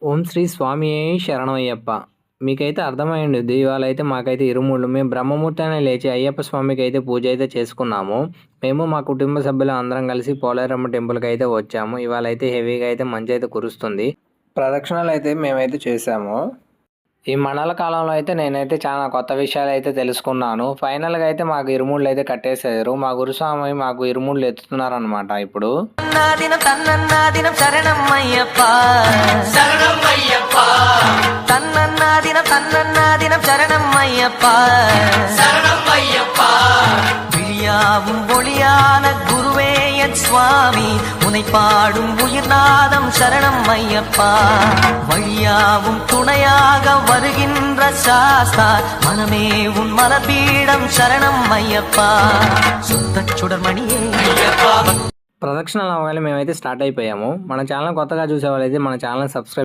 ఓం శ్రీ స్వామి శరణమయ్యప్ప. మీకైతే అర్థమైండుద్ది. ఇవాళైతే మాకైతే ఇరుముళ్ళు. మేము బ్రహ్మముహూర్తానే లేచి అయ్యప్ప స్వామికి అయితే పూజ అయితే చేసుకున్నాము. మేము మా కుటుంబ సభ్యులు అందరం కలిసి పోలేరమ్మ టెంపుల్కి అయితే వచ్చాము. ఇవాళైతే హెవీగా అయితే మంచి అయితే కురుస్తుంది. ప్రదక్షిణాలు అయితే మేమైతే చేసాము. ఈ మండల కాలంలో అయితే నేనైతే చాలా కొత్త విషయాలు అయితే తెలుసుకున్నాను. ఫైనల్గా అయితే మాకు ఇరుముళ్ళు అయితే కట్టేశారు. మా గురుస్వామి మాకు ఇరుముళ్ళు ఎత్తుతున్నారనమాట ఇప్పుడు. తన్నన్నాదినం శరణమయ్యప్ప శరణమయ్యప్ప తన్నన్నాదినం శరణమయ్యప్ప శరణమయ్యప్ప விழியாவும் ஒளியான குருவே என் சுவாமி உனை பாடும் உயிர்நாதம் சரணம் ஐயப்பா வழியாவும் துணையாக வருகின்ற சாஸ்தா மனமே உன் மலபீடம் சரணம் ஐயப்பா சுத்த சுடர்மணியே ஐயப்பா. ప్రదక్షిణలు అవగానే మేమైతే స్టార్ట్ అయిపోయాము. మన ఛానల్ కొత్తగా చూసే వాళ్ళైతే మన ఛానల్ సబ్స్క్రైబ్